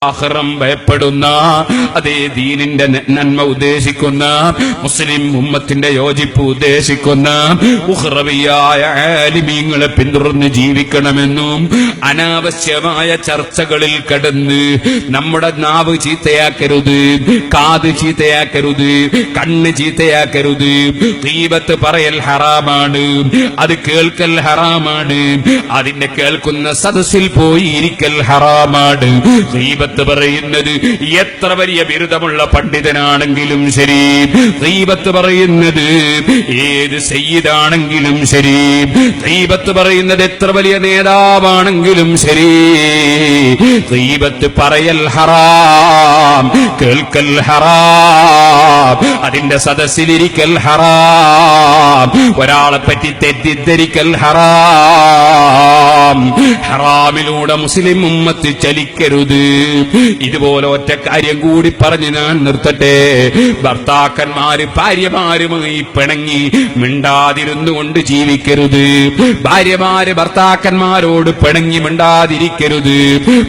ആഖിറം ഭയപ്പെടുന്ന, അതേ ദീനിന്റെ നന്മ ഉദ്ദേശിക്കുന്ന, മുസ്ലിം ഉമ്മത്തിന്റെ യോജിപ്പ് ഉദ്ദേശിക്കുന്ന ഉഖ്റവിയായ ആലിമീങ്ങളെ പിന്തുടർന്ന് ജീവിക്കണമെന്നും അനാവശ്യമായ ചർച്ചകളിൽ കടന്ന് നമ്മുടെ നാവ് ചീത്തയാക്കരുത്, കാത് ചീത്തയാക്കരുത്, കണ്ണ് ചീത്തയാക്കരുത്. ഗീബത്ത് പറയൽ ഹറാമാണ്, അത് കേൾക്കൽ ഹറാമാണ്, അതിന്റെ കേൾക്കുന്ന സദസ്സിൽ പോയി ഇരിക്കൽ ഹറാമാണ്. ഗീബത്ത് പറയുന്നത് എത്ര വലിയ ബിരുദമുള്ള പണ്ഡിതനാണെങ്കിലും ശരി, ഗീബത്ത് പറയുന്നത് ഏത് സയ്യിദാണെങ്കിലും ശരി, ഗീബത്ത് പറയുന്നത് എത്ര വലിയ നേതാവാണെങ്കിലും ശരി, ഗീബത്ത് പറയൽ ഹറാം, കേൾക്കൽ ഹറാം, അതിന്റെ സദസ്സിലിരിക്കൽ ഹറാം, ഒരാളെ പറ്റി തെറ്റിദ്ധരിക്കൽ ഹറാം. ഹറാമിലൂടെ മുസ്ലിം ഉമ്മത്ത് ചലിക്കരുത്. ഇതുപോലെ ഒറ്റ കാര്യം കൂടി പറഞ്ഞ് ഞാൻ നിർത്തട്ടെ. ഭർത്താക്കന്മാര് ഭാര്യമാരുമായി പിണങ്ങി മിണ്ടാതിരുന്നുകൊണ്ട് ജീവിക്കരുത്. ഭാര്യമാര് ഭർത്താക്കന്മാരോട് പിണങ്ങി മിണ്ടാതിരിക്കരുത്.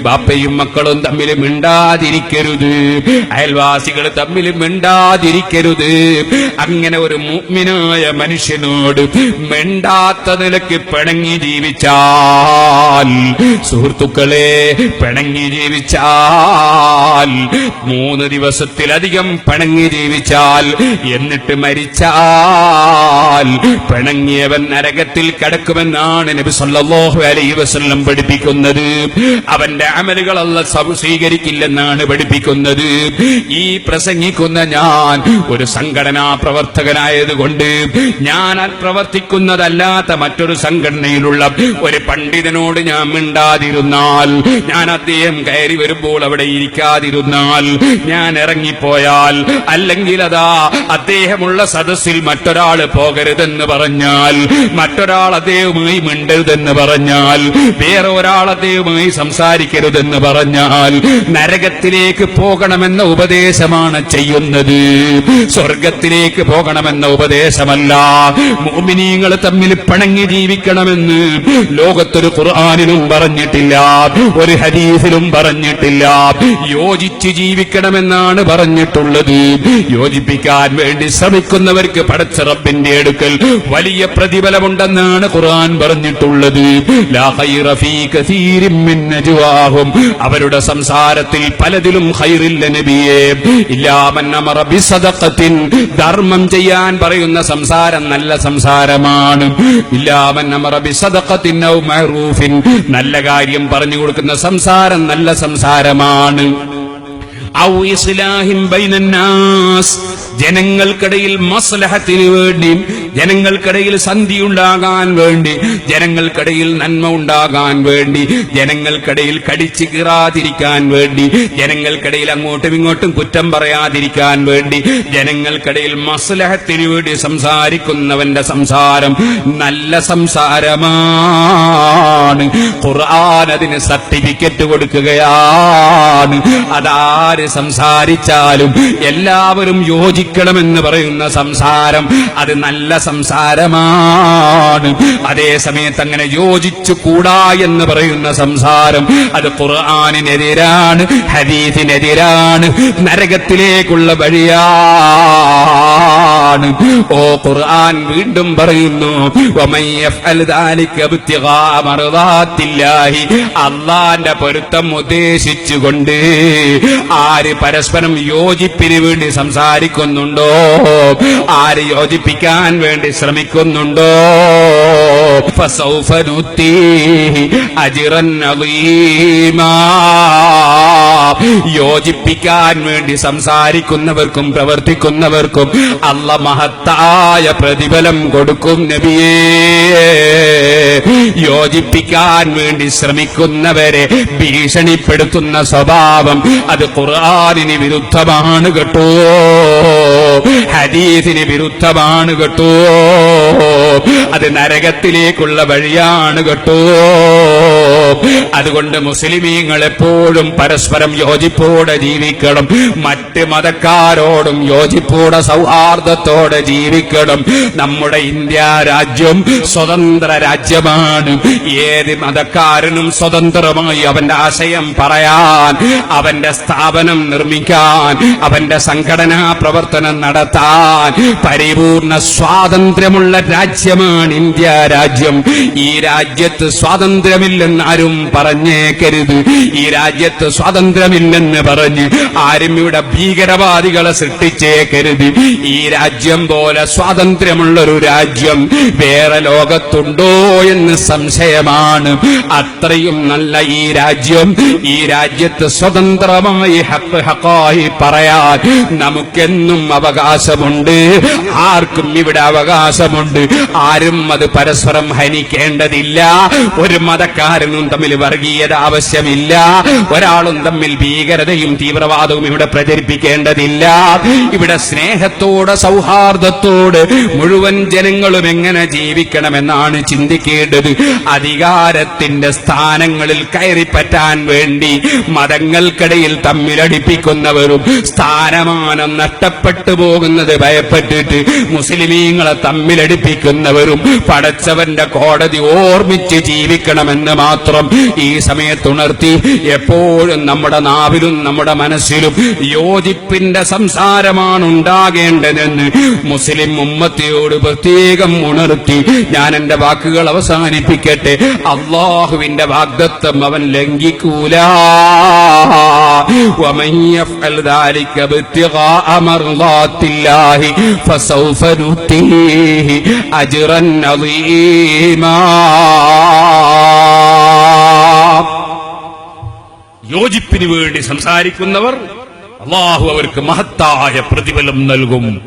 ബാപ്പയും മക്കളും തമ്മിൽ മിണ്ടാതിരിക്കരുത്. അയൽവാസികൾ തമ്മിൽ മിണ്ടാതിരിക്കരുത്. അങ്ങനെ ഒരു മുഅ്മിനായ മനുഷ്യനോട് മിണ്ടാത്ത നിലയ്ക്ക് പിണങ്ങി ജീവിച്ചാൽ, സുഹൃത്തുക്കളെ, പിണങ്ങി ജീവിച്ചാൽ, 3 ദിവസത്തിലധികം പിണങ്ങി ജീവിച്ചാൽ, എന്നിട്ട് മരിച്ചാൽ പിണങ്ങിയവൻ നരകത്തിൽ കിടക്കുമെന്നാണ് നബി സല്ലല്ലാഹു അലൈഹി വസല്ലം പഠിപ്പിക്കുന്നത്. അവന്റെ അമലുകൾ അല്ലാഹു സ്വീകരിക്കില്ലെന്നാണ് പഠിപ്പിക്കുന്നത്. ഈ പ്രസംഗിക്കുന്ന ഞാൻ ഒരു സംഘടനാ പ്രവർത്തകനായതുകൊണ്ട് ഞാൻ പ്രവർത്തിക്കുന്നതല്ലാത്ത മറ്റൊരു സംഘടനയിലുള്ള ഒരു പണ്ഡിതനോട് ഞാൻ മിണ്ടാതിരുന്നാൽ, ഞാൻ അദ്ദേഹം കയറി വരുമ്പോൾ അവിടെ ഇരിക്കാതിരുന്നാൽ, ഞാൻ ഇറങ്ങിപ്പോയാൽ, അല്ലെങ്കിൽ അതാ അദ്ദേഹമുള്ള സദസ്സിൽ മറ്റൊരാൾ പോകരുതെന്ന് പറഞ്ഞാൽ, മറ്റൊരാൾ അദ്ദേഹവുമായി മിണ്ടരുതെന്ന് പറഞ്ഞാൽ, വേറെ ഒരാൾ അദ്ദേഹവുമായി സംസാരിക്കരുതെന്ന് പറഞ്ഞാൽ, നരകത്തിലേക്ക് പോകണമെന്ന ഉപദേശമാണ് ചെയ്യുന്നത്, സ്വർഗത്തിലേക്ക് പോകണമെന്ന ഉപദേശമല്ല. മുഅ്മിനീങ്ങൾ തമ്മിൽ പിണങ്ങി ജീവിക്കണമെന്ന് ലോകത്തൊരു ഖുർആനിലും പറഞ്ഞിട്ടില്ല, ഒരു ഹദീസിലും പറഞ്ഞിട്ടില്ല. യോജിച്ച് ജീവിക്കണമെന്നാണ് പറഞ്ഞിട്ടുള്ളത്. യോജിപ്പിക്കാൻ വേണ്ടി ശ്രമിക്കുന്നവർക്ക് പടച്ച റബ്ബിന്റെ അടുക്കൽ വലിയ പ്രതിഫലമുണ്ടെന്നാണ് ഖുർആൻ പറഞ്ഞിട്ടുള്ളത്. ലാ ഖൈറ ഫീ കസീരിൻ മിൻ നജ്വാഹും, അവരുടെ സംസാരത്തിൽ പലതിലും ഖൈറില്ല നബിയേ, ഇല്ലാ മൻ അമറ ബിസദഖത്തിൻ, ധർമ്മം ചെയ്യാൻ പറയുന്ന സംസാരം നല്ല സംസാരമാണ്. ഇല്ലാ മൻ അമറ ബിസദഖത്തിൻ ഔ മഅറൂഫിൻ, നല്ല കാര്യം പറഞ്ഞു കൊടുക്കുന്ന സംസാരം നല്ല സംസാരമാണ്. ഔ ഇസ്ലാഹിൻ ബൈനന്നാസ്, ജനങ്ങൾക്കിടയിൽ മസ്ലഹത്തിന് വേണ്ടി, ജനങ്ങൾക്കിടയിൽ സന്ധി ഉണ്ടാകാൻ വേണ്ടി, ജനങ്ങൾക്കിടയിൽ നന്മ ഉണ്ടാകാൻ വേണ്ടി, ജനങ്ങൾക്കിടയിൽ കടിച്ചു കീറാതിരിക്കാൻ വേണ്ടി, ജനങ്ങൾക്കിടയിൽ അങ്ങോട്ടും ഇങ്ങോട്ടും കുറ്റം പറയാതിരിക്കാൻ വേണ്ടി, ജനങ്ങൾക്കിടയിൽ മസ്ലഹത്തിന് വേണ്ടി സംസാരിക്കുന്നവന്റെ സംസാരം നല്ല സംസാരമാണ്. ഖുർആൻ അതിന് സർട്ടിഫിക്കറ്റ് കൊടുക്കുകയാണ്. അതാര് സംസാരിച്ചാലും എല്ലാവരും യോജിക്കണമെന്ന് പറയുന്ന സംസാരം അത് നല്ല സംസാരമാണ്. അതേ സമയത്ത് അങ്ങനെ യോജിച്ചു കൂടാ എന്ന് പറയുന്ന സംസാരം അത് ഖുർആനിനെതിരാണ്, ഹദീസിനെതിരാണ്, നരകത്തിലേക്കുള്ള വഴിയാണ്. ഓ ഖുർആൻ വീണ്ടും പറയുന്നു, വമൻ യഫ്അൽ ദാലിക ഇബ്തിഗാ മർദാത്തില്ലാഹി, അല്ലാഹുവിന്റെ പൊരുത്തം ഉദ്ദേശിച്ചുകൊണ്ട് ആര് പരസ്പരം യോജിപ്പിന് വേണ്ടി സംസാരിക്കുന്നുണ്ടോ, ആര് യോജിപ്പിക്കാൻ വേണ്ടി ശ്രമിക്കുന്നുണ്ടോ, ഫസൗഫ നുതീഹി അജ്റൻ അളീമാ, യോജിപ്പിക്കാൻ വേണ്ടി സംസാരിക്കുന്നവർക്കും പ്രവർത്തിക്കുന്നവർക്കും അല്ലാഹ് മഹത്തായ പ്രതിഫലം കൊടുക്കും നബിയേ. യോജിപ്പിക്കാൻ വേണ്ടി ശ്രമിക്കുന്നവരെ ഭീഷണിപ്പെടുത്തുന്ന സ്വഭാവം അത് ഖുർആനിന് വിരുദ്ധമാണ് കേട്ടോ, ഹദീസിന് വിരുദ്ധമാണ് കേട്ടോ, അത് നരകത്തിലേക്കുള്ള വഴിയാണ് കേട്ടോ. അതുകൊണ്ട് മുസ്ലിമീങ്ങൾ എപ്പോഴും പരസ്പരം യോജിപ്പിക്കാൻ യോജിപ്പോടെ ജീവിക്കണം. മറ്റ് മതക്കാരോടും യോജിപ്പോടെ സൗഹാർദ്ദത്തോടെ ജീവിക്കണം. നമ്മുടെ ഇന്ത്യ രാജ്യം സ്വതന്ത്ര രാജ്യമാണ്. ഏത് മതക്കാരനും സ്വതന്ത്രമായി അവന്റെ ആശയം പറയാൻ, അവന്റെ സ്ഥാപനം നിർമ്മിക്കാൻ, അവന്റെ സംഘടനാ പ്രവർത്തനം നടത്താൻ പരിപൂർണ സ്വാതന്ത്ര്യമുള്ള രാജ്യമാണ് ഇന്ത്യ രാജ്യം. ഈ രാജ്യത്ത് സ്വാതന്ത്ര്യമില്ലെന്ന് ആരും പറഞ്ഞേക്കരുത്. ഈ രാജ്യത്ത് സ്വാതന്ത്ര്യമില്ലെന്ന് പറഞ്ഞ് ആരും ഇവിടെ ഭീകരവാദികളെ സൃഷ്ടിച്ചേക്കരുത്. ഈ രാജ്യം പോലെ സ്വാതന്ത്ര്യമുള്ളൊരു രാജ്യം വേറെ ലോകത്തുണ്ടോ എന്ന് സംശയമാണ്. അത്രയും നല്ല ഈ രാജ്യം, ഈ രാജ്യത്ത് സ്വതന്ത്രമായി ഹക്കായി പറയാൻ നമുക്കെന്നും അവകാശമുണ്ട്. ആർക്കും ഇവിടെ അവകാശമുണ്ട്. ആരും അത് പരസ്പരം ഹനിക്കേണ്ടതില്ല. ഒരു മതക്കാരനും തമ്മിൽ വർഗീയത ആവശ്യമില്ല. ഒരാളും തമ്മിൽ ഭീകരതയും തീവ്രവാദവും ഇവിടെ പ്രചരിപ്പിക്കേണ്ടതില്ല. ഇവിടെ സ്നേഹത്തോടെ സൗഹാർദ്ദത്തോടെ മുഴുവൻ ജനങ്ങളും എങ്ങനെ ജീവിക്കണമെന്നാണ് ചിന്തിക്കേണ്ടത്. അധികാരത്തിന്റെ സ്ഥാനങ്ങളിൽ കയറിപ്പറ്റാൻ വേണ്ടി മതങ്ങൾക്കിടയിൽ തമ്മിലടിപ്പിക്കുന്നവരും സ്ഥാനമാനം നഷ്ടപ്പെട്ടു പോകുന്നത് ഭയപ്പെട്ടിട്ട് മുസ്ലിമീങ്ങളെ തമ്മിലടിപ്പിക്കുന്നവരും പടച്ചവന്റെ കോടതി ഓർമ്മിച്ച് ജീവിക്കണമെന്ന് മാത്രം ഈ സമയത്തുണർത്തി എപ്പോഴും നമ്മുടെ നാവിലും നമ്മുടെ മനസ്സിലും യോജിപ്പിന്റെ സംസാരമാണ് ഉണ്ടാകേണ്ടതെന്ന് മുസ്ലിം ഉമ്മത്തിയോട് പ്രത്യേകം ഉണർത്തി ഞാൻ എന്റെ വാക്കുകൾ അവസാനിപ്പിക്കട്ടെ. അള്ളാഹുവിന്റെ വാഗ്ദത്തം അവൻ ലംഘിക്കൂല. ومن يفعل ذلك ابتغاء مرضات الله فسوف نؤتيه أجرا عظيما. യോജിപ്പിന് വേണ്ടി സംസാരിക്കുന്നവർ അള്ളാഹു അവർക്ക് മഹത്തായ പ്രതിഫലം നൽകും.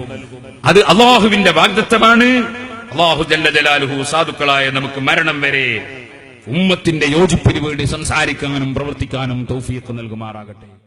അത് അള്ളാഹുവിന്റെ വാഗ്ദത്തമാണ്. അള്ളാഹു ജല്ല ജലാലുഹു സാധുക്കളായ നമുക്ക് മരണം വരെ ഉമ്മത്തിന്റെ യോജിപ്പിന് വേണ്ടി സംസാരിക്കാനും പ്രവർത്തിക്കാനും തൗഫീഖ് നൽകുമാറാകട്ടെ.